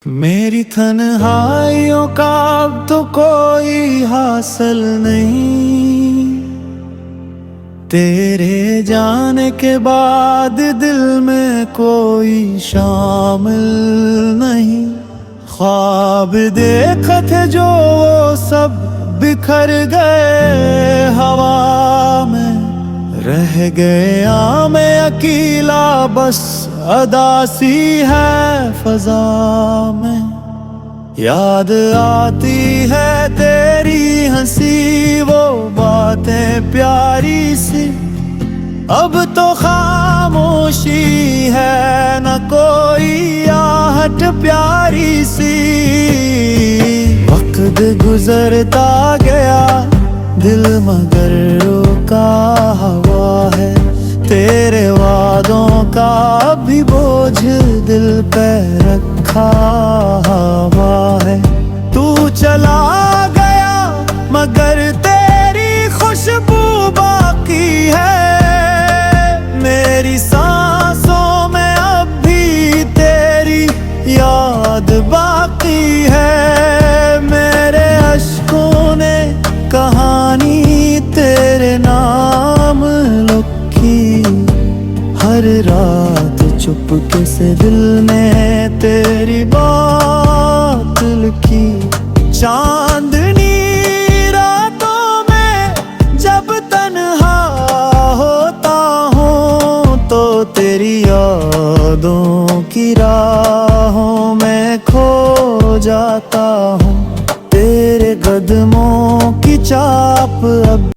मेरी तन्हाइयों का अब तो कोई हासिल नहीं, तेरे जाने के बाद दिल में कोई शामिल नहीं। ख्वाब देखे थे जो वो सब बिखर गए हवा में, रह गया मैं अकेला बस अदासी है फजा में। याद आती है तेरी हंसी वो बातें प्यारी सी, अब तो खामोशी है न कोई आहट प्यारी सी। वक्त गुजरता गया दिल मगर रुका हुआ है, तेरे वादों का भी बोझ दिल पे रखा हुआ है। तू चला गया मगर तेरी खुशबू बाकी है, मेरी सांसों में अब भी तेरी याद बाकी है। मेरे अश्कों ने कहानी तेरे नाम लिखी, हर रात चुपके से दिल ने तेरी बात लिखी। चांदनी रातों में जब तन्हा होता हूँ तो तेरी यादों की राहों में खो जाता हूँ। तेरे कदमों की चाप अब